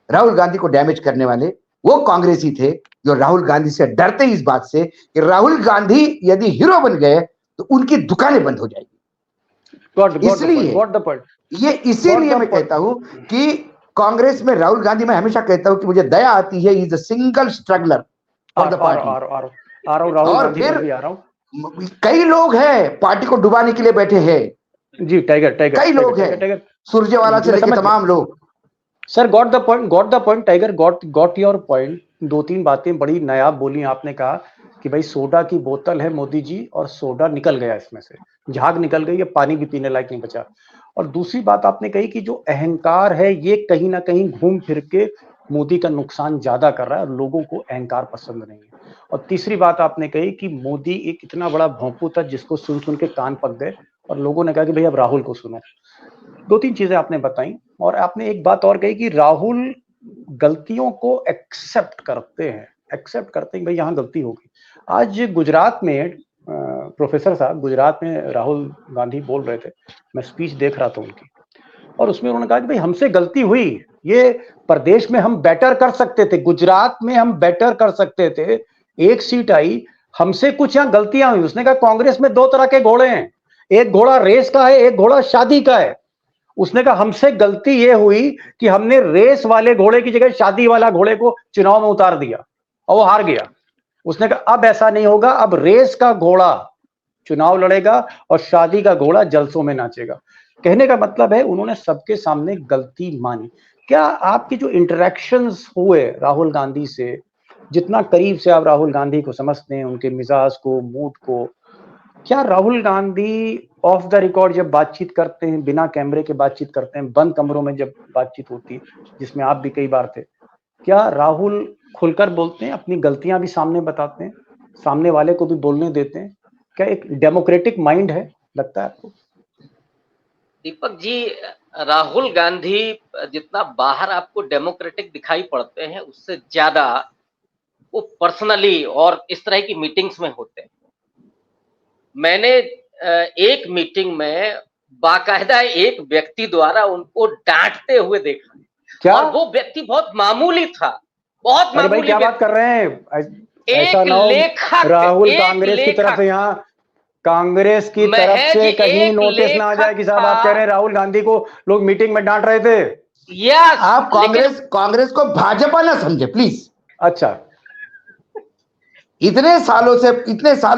Speaker 3: राहुल गांधी को डैमेज करने वाले वो कांग्रेसी थे जो राहुल गांधी से डरते इस बात से कि राहुल गांधी यदि हीरो बन गए तो उनकी दुकानें बंद हो जाएगी। इसलिए इसीलिए मैं कहता हूं कि कांग्रेस में राहुल गांधी, मैं हमेशा कहता हूं कि मुझे दया आती है, is a single struggler for the party. और फिर कई लोग हैं पार्टी को डुबाने के लिए बैठे हैं जी, टाइगर कई लोग हैं, सुरजेवाला से लेकर तमाम लोग।
Speaker 1: Sir got the point tiger, got your point. 2-3 बातें बड़ी नायाब बोली आपने। कहा कि भाई सोडा की बोतल है मोदी जी और सोडा निकल गया, इसमें से झाग निकल गई है, पानी भी पीने लायक नहीं बचा। और दूसरी बात आपने कही कि जो अहंकार है ये कहीं ना कहीं घूम फिर के मोदी का नुकसान ज्यादा कर रहा है और लोगों को अहंकार पसंद नहीं है। और तीसरी बात आपने कही कि मोदी एक इतना बड़ा भोंपू था जिसको सुन सुन के कान पक गए और लोगों ने कहा कि भाई अब राहुल को सुनो। 2-3 चीजें आपने बताई और आपने एक बात और कही कि राहुल गलतियों को एक्सेप्ट करते हैं भाई यहाँ गलती होगी। आज गुजरात में प्रोफेसर साहब गुजरात में राहुल गांधी बोल रहे थे, मैं स्पीच देख रहा था उनकी, और उसमें उन्होंने कहा कि भाई हमसे गलती हुई, ये प्रदेश में हम बेटर कर सकते थे, गुजरात में हम बेटर कर सकते थे, 1 सीट आई, हमसे कुछ यहाँ गलतियां हुई। उसने कहा कांग्रेस में 2 तरह के घोड़े हैं, एक घोड़ा रेस का है, एक घोड़ा शादी का है। उसने कहा हमसे गलती ये हुई कि हमने रेस वाले घोड़े की जगह शादी वाला घोड़े को चुनाव में उतार दिया और वो हार गया। उसने कहा अब ऐसा नहीं होगा, अब रेस का घोड़ा चुनाव लड़ेगा और शादी का घोड़ा जलसों में नाचेगा। कहने का मतलब है उन्होंने सबके सामने गलती मानी। क्या आपकी जो इंटरेक्शंस हुए राहुल गांधी से, जितना करीब से आप राहुल गांधी को समझते हैं, उनके मिजाज को, मूड को, क्या Rahul Gandhi of the record जब बातचीत करते हैं, बिना कैमरे के बातचीत करते हैं, बंद कमरों में जब बातचीत होती है, जिसमें आप भी कई बार थे, क्या राहुल खुलकर बोलते हैं, अपनी गलतियां भी सामने बताते हैं, सामने वाले को भी बोलने देते हैं? क्या एक डेमोक्रेटिक माइंड है, लगता है आपको?
Speaker 4: दीपक जी, राहुल गांधी जितना बाहर आपको डेमोक्रेटिक दिखाई पड़ते हैं, उससे ज्यादा वो पर्सनली और इस तरह की मीटिंग्स में होते हैं। मैंने एक मीटिंग में बाकायदा एक व्यक्ति द्वारा उनको डांटते हुए देखा।
Speaker 1: क्या?
Speaker 4: और वो व्यक्ति बहुत मामूली था, बहुत
Speaker 1: अरे भाई
Speaker 4: मामूली।
Speaker 1: क्या बात कर रहे हैं? ऐसा
Speaker 4: एक
Speaker 1: ना हो
Speaker 4: लेखक,
Speaker 1: राहुल
Speaker 4: एक
Speaker 1: कांग्रेस की तरफ
Speaker 4: लेखक,
Speaker 1: से, यहाँ कांग्रेस की तरफ
Speaker 4: महज
Speaker 1: से कहीं
Speaker 4: एक
Speaker 1: नोटिस ना आ जाए कि साहब आप कह रहे हैं राहुल गांधी को लोग मीटिंग में डांट रहे थे।
Speaker 4: यस,
Speaker 3: आप कांग्रेस को भाजपा ना समझे प्लीज।
Speaker 1: अच्छा,
Speaker 3: इतने सालों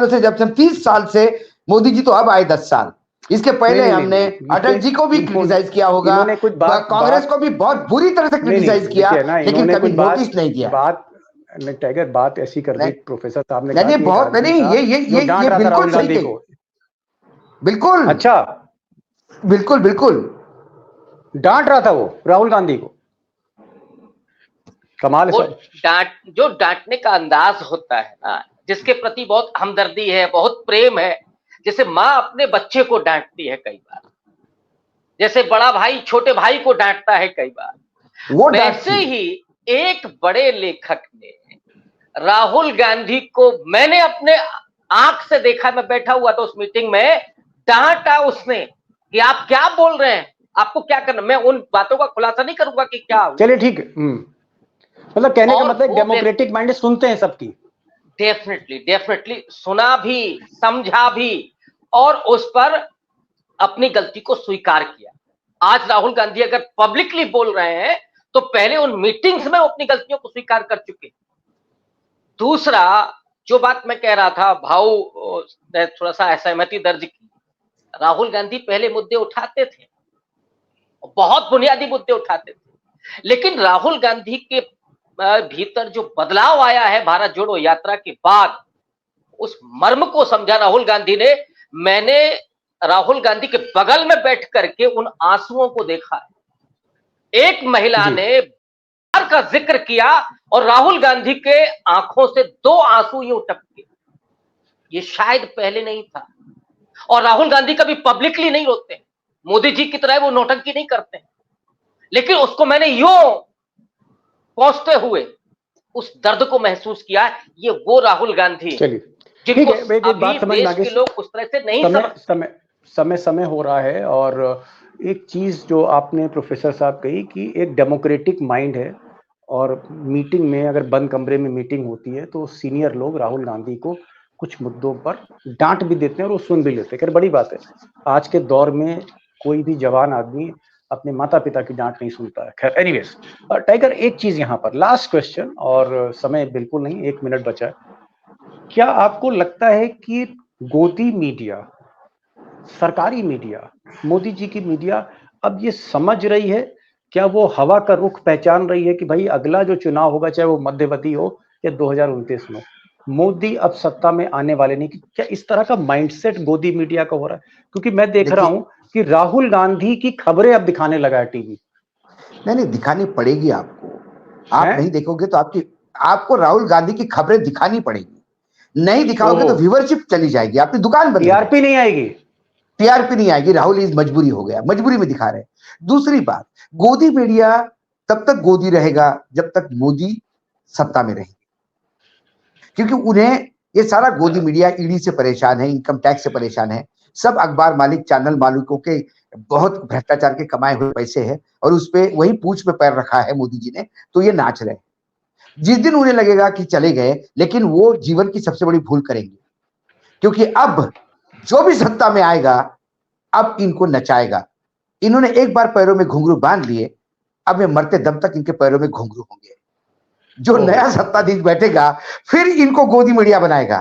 Speaker 3: से जब से 30 साल से, मोदी जी तो अब आए 10 साल, इसके पहले हमने अटल जी को भी क्रिटिसाइज किया होगा, कांग्रेस को भी बहुत बुरी तरह से क्रिटिसाइज किया, लेकिन कभी नोटिस नहीं किया।
Speaker 1: टाइगर बात ऐसी कर दी प्रोफेसर साहब ने,
Speaker 3: नहीं बहुत नहीं, ये बिल्कुल सही कही, बिल्कुल।
Speaker 1: अच्छा,
Speaker 3: बिल्कुल
Speaker 1: डांट रहा था वो राहुल गांधी को। कमाल है।
Speaker 4: जो डांटने का अंदाज होता है ना, जिसके प्रति बहुत हमदर्दी है, बहुत प्रेम है, जैसे माँ अपने बच्चे को डांटती है कई बार, जैसे बड़ा भाई छोटे भाई को डांटता है कई बार, वो वैसे ही एक बड़े लेखक ने राहुल गांधी को, मैंने अपने आंख से देखा, मैं बैठा हुआ था उस मीटिंग में, डांटा उसने कि आप क्या बोल रहे हैं, आपको क्या करना। मैं उन बातों का खुलासा नहीं करूंगा कि क्या।
Speaker 1: चलिए ठीक है, मतलब कहने का मतलब डेमोक्रेटिक माइंड सुनते हैं सबकी।
Speaker 4: डेफिनेटली सुना भी, समझा भी, और उस पर अपनी गलती को स्वीकार किया। आज राहुल गांधी अगर पब्लिकली बोल रहे हैं तो पहले उन मीटिंग्स में अपनी गलतियों को स्वीकार कर चुके। दूसरा जो बात मैं कह रहा था, भाऊ ने थोड़ा सा असहमति दर्ज की। राहुल गांधी पहले मुद्दे उठाते थे, बहुत बुनियादी मुद्दे उठाते थे, लेकिन राहुल गांधी के भीतर जो बदलाव आया है भारत जोड़ो यात्रा के बाद, उस मर्म को समझा राहुल गांधी ने। मैंने राहुल गांधी के बगल में बैठ करके उन आंसुओं को देखा है। एक महिला ने का जिक्र किया और राहुल गांधी के आंखों से 2 आंसू यूं टपके। ये शायद पहले नहीं था। और राहुल गांधी कभी पब्लिकली नहीं रोते, मोदी जी की तरह वो नौटंकी नहीं करते, लेकिन उसको मैंने यूं पहुंचते हुए उस दर्द को महसूस किया। ये वो राहुल गांधी जिनको अभी देश के लोग उस तरह से नहीं
Speaker 1: समय हो रहा है। और एक चीज जो आपने प्रोफेसर साहब कही कि एक डेमोक्रेटिक माइंड है, और मीटिंग में अगर बंद कमरे में मीटिंग होती है तो सीनियर लोग राहुल गांधी को कुछ मुद्दों पर डांट भी देते हैं और वो सुन भी लेते हैं। खैर बड़ी बात है, आज के दौर में कोई भी जवान आदमी अपने माता पिता की डांट नहीं सुनता है। खैर एनीवेज, टाइगर एक चीज यहाँ पर लास्ट क्वेश्चन, और समय बिल्कुल नहीं, 1 मिनट बचा है। क्या आपको लगता है कि गोदी मीडिया, सरकारी मीडिया, मोदी जी की मीडिया अब ये समझ रही है, क्या वो हवा का रुख पहचान रही है कि भाई अगला जो चुनाव होगा, चाहे वो मध्यवर्ती हो या 2029 में, मोदी अब सत्ता में आने वाले नहीं? क्या इस तरह का माइंडसेट गोदी मीडिया का हो रहा है? क्योंकि मैं देख रहा हूं कि राहुल गांधी की खबरें अब दिखाने लगा है टीवी।
Speaker 3: नहीं दिखानी पड़ेगी आपको, आप नहीं देखोगे तो आपको राहुल गांधी की खबरें दिखानी पड़ेगी। नहीं दिखाओगे तो व्यूअरशिप चली जाएगी, आपकी दुकान बंद,
Speaker 1: टीआरपी नहीं आएगी।
Speaker 3: राहुल इस मजबूरी हो गया, मजबूरी में दिखा रहे हैं। दूसरी बात, गोदी मीडिया तब तक गोदी रहेगा जब तक मोदी सत्ता में रहेंगे, क्योंकि उन्हें ये सारा गोदी मीडिया ईडी से परेशान है, इनकम टैक्स से परेशान है, सब अखबार मालिक, चैनल मालिकों के बहुत भ्रष्टाचार के कमाए हुए पैसे हैं और उस पे वही पूंछ पे पैर रखा है मोदी जी ने, तो ये नाच रहे हैं। जिस दिन उन्हें लगेगा कि चले गए, लेकिन वो जीवन की सबसे बड़ी भूल करेंगे, क्योंकि अब जो भी सत्ता में आएगा अब इनको नचाएगा। इन्होंने एक बार पैरों में घुंघरू बांध लिए, अब ये मरते दम तक इनके पैरों में घुंघरू होंगे। जो नया सत्ताधीश बैठेगा फिर इनको गोदी मीडिया बनाएगा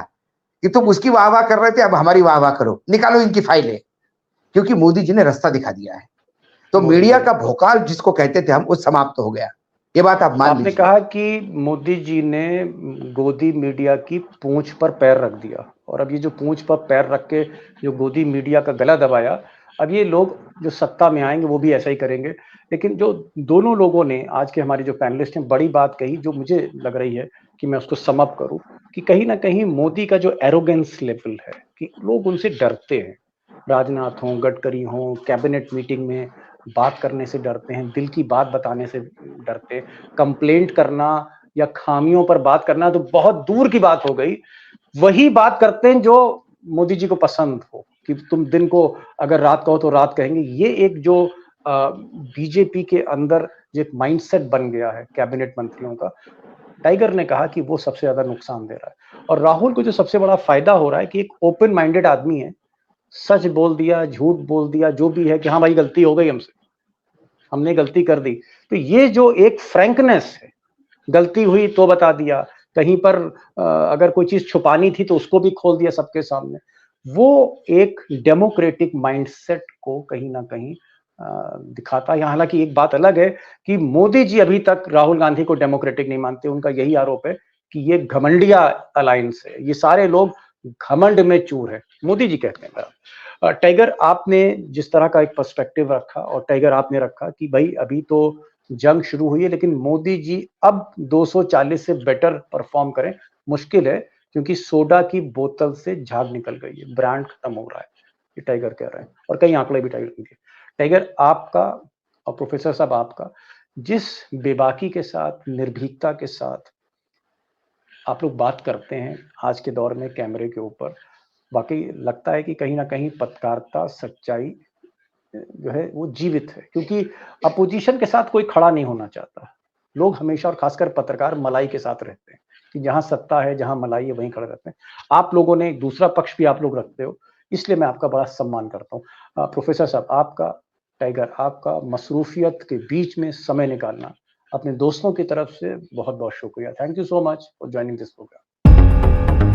Speaker 3: कि तुम उसकी वाह वाह कर रहे थे, अब हमारी वाह वाह करो, निकालो इनकी फाइलें, क्योंकि मोदी जी ने रास्ता दिखा दिया है। तो मीडिया का भोकाल जिसको कहते थे हम, वो समाप्त हो गया। ये बात आप मान लीजिए।
Speaker 1: आपने कहा कि मोदी जी ने गोदी मीडिया की पूंछ पर पैर रख दिया, और अब ये जो पूंछ पर पैर रख के जो गोदी मीडिया का गला दबाया, अब ये लोग जो सत्ता में आएंगे वो भी ऐसा ही करेंगे। लेकिन जो दोनों लोगों ने, आज के हमारे जो पैनलिस्ट हैं, बड़ी बात कही जो मुझे लग रही है कि मैं उसको सम अप करूं, कि कहीं ना कहीं मोदी का जो एरोगेंस लेवल है कि लोग उनसे डरते हैं। राजनाथ हों, गडकरी हों, कैबिनेट मीटिंग में बात करने से डरते हैं, दिल की बात बताने से डरते, कंप्लेंट करना या खामियों पर बात करना तो बहुत दूर की बात हो गई। वही बात करते हैं जो मोदी जी को पसंद हो, कि तुम दिन को अगर रात कहो तो रात कहेंगे। ये एक जो बीजेपी के अंदर जो एक माइंडसेट बन गया है कैबिनेट मंत्रियों का, टाइगर ने कहा कि वो सबसे ज्यादा नुकसान दे रहा है। और राहुल को जो सबसे बड़ा फायदा हो रहा है कि एक ओपन माइंडेड आदमी है, सच बोल दिया, झूठ बोल दिया, जो भी है कि हाँ भाई गलती हो गई हमसे, हमने गलती कर दी। तो ये जो एक फ्रैंकनेस है, गलती हुई तो बता दिया, कहीं पर अगर कोई चीज छुपानी थी तो उसको भी खोल दिया सबके सामने, वो एक डेमोक्रेटिक माइंडसेट को कहीं ना कहीं दिखाता है। हालांकि एक बात अलग है कि मोदी जी अभी तक राहुल गांधी को डेमोक्रेटिक नहीं मानते। उनका यही आरोप है कि ये घमंडिया अलायंस है, ये सारे लोग घमंड में चूर है, मोदी जी कहते हैं। टाइगर, आपने जिस तरह का एक पर्सपेक्टिव रखा, और टाइगर आपने रखा कि भाई अभी तो जंग शुरू हुई है, लेकिन मोदी जी अब 240 से बेटर परफॉर्म करें मुश्किल है, क्योंकि सोडा की बोतल से झाग निकल गई है, ब्रांड खत्म हो रहा है, ये टाइगर कह रहे हैं, और कई आंकड़े भी टाइगर के। टाइगर, आपका और प्रोफेसर साहब आपका, जिस बेबाकी के साथ, निर्भीकता के साथ आप लोग बात करते हैं आज के दौर में कैमरे के ऊपर, वाकई लगता है कि कहीं ना कहीं पत्रकारिता, सच्चाई जो है वो जीवित है, क्योंकि अपोजिशन के साथ कोई खड़ा नहीं होना चाहता। लोग हमेशा, और खासकर पत्रकार, मलाई के साथ रहते हैं कि जहां सत्ता है, जहां मलाई है, वहीं खड़े रहते हैं। आप लोगों ने दूसरा पक्ष भी आप लोग रखते हो, इसलिए मैं आपका बड़ा सम्मान करता हूँ। प्रोफेसर साहब आपका, टाइगर आपका, मसरूफियत के बीच में समय निकालना अपने दोस्तों की तरफ से बहुत बहुत शुक्रिया। Thank you so much for joining this programme.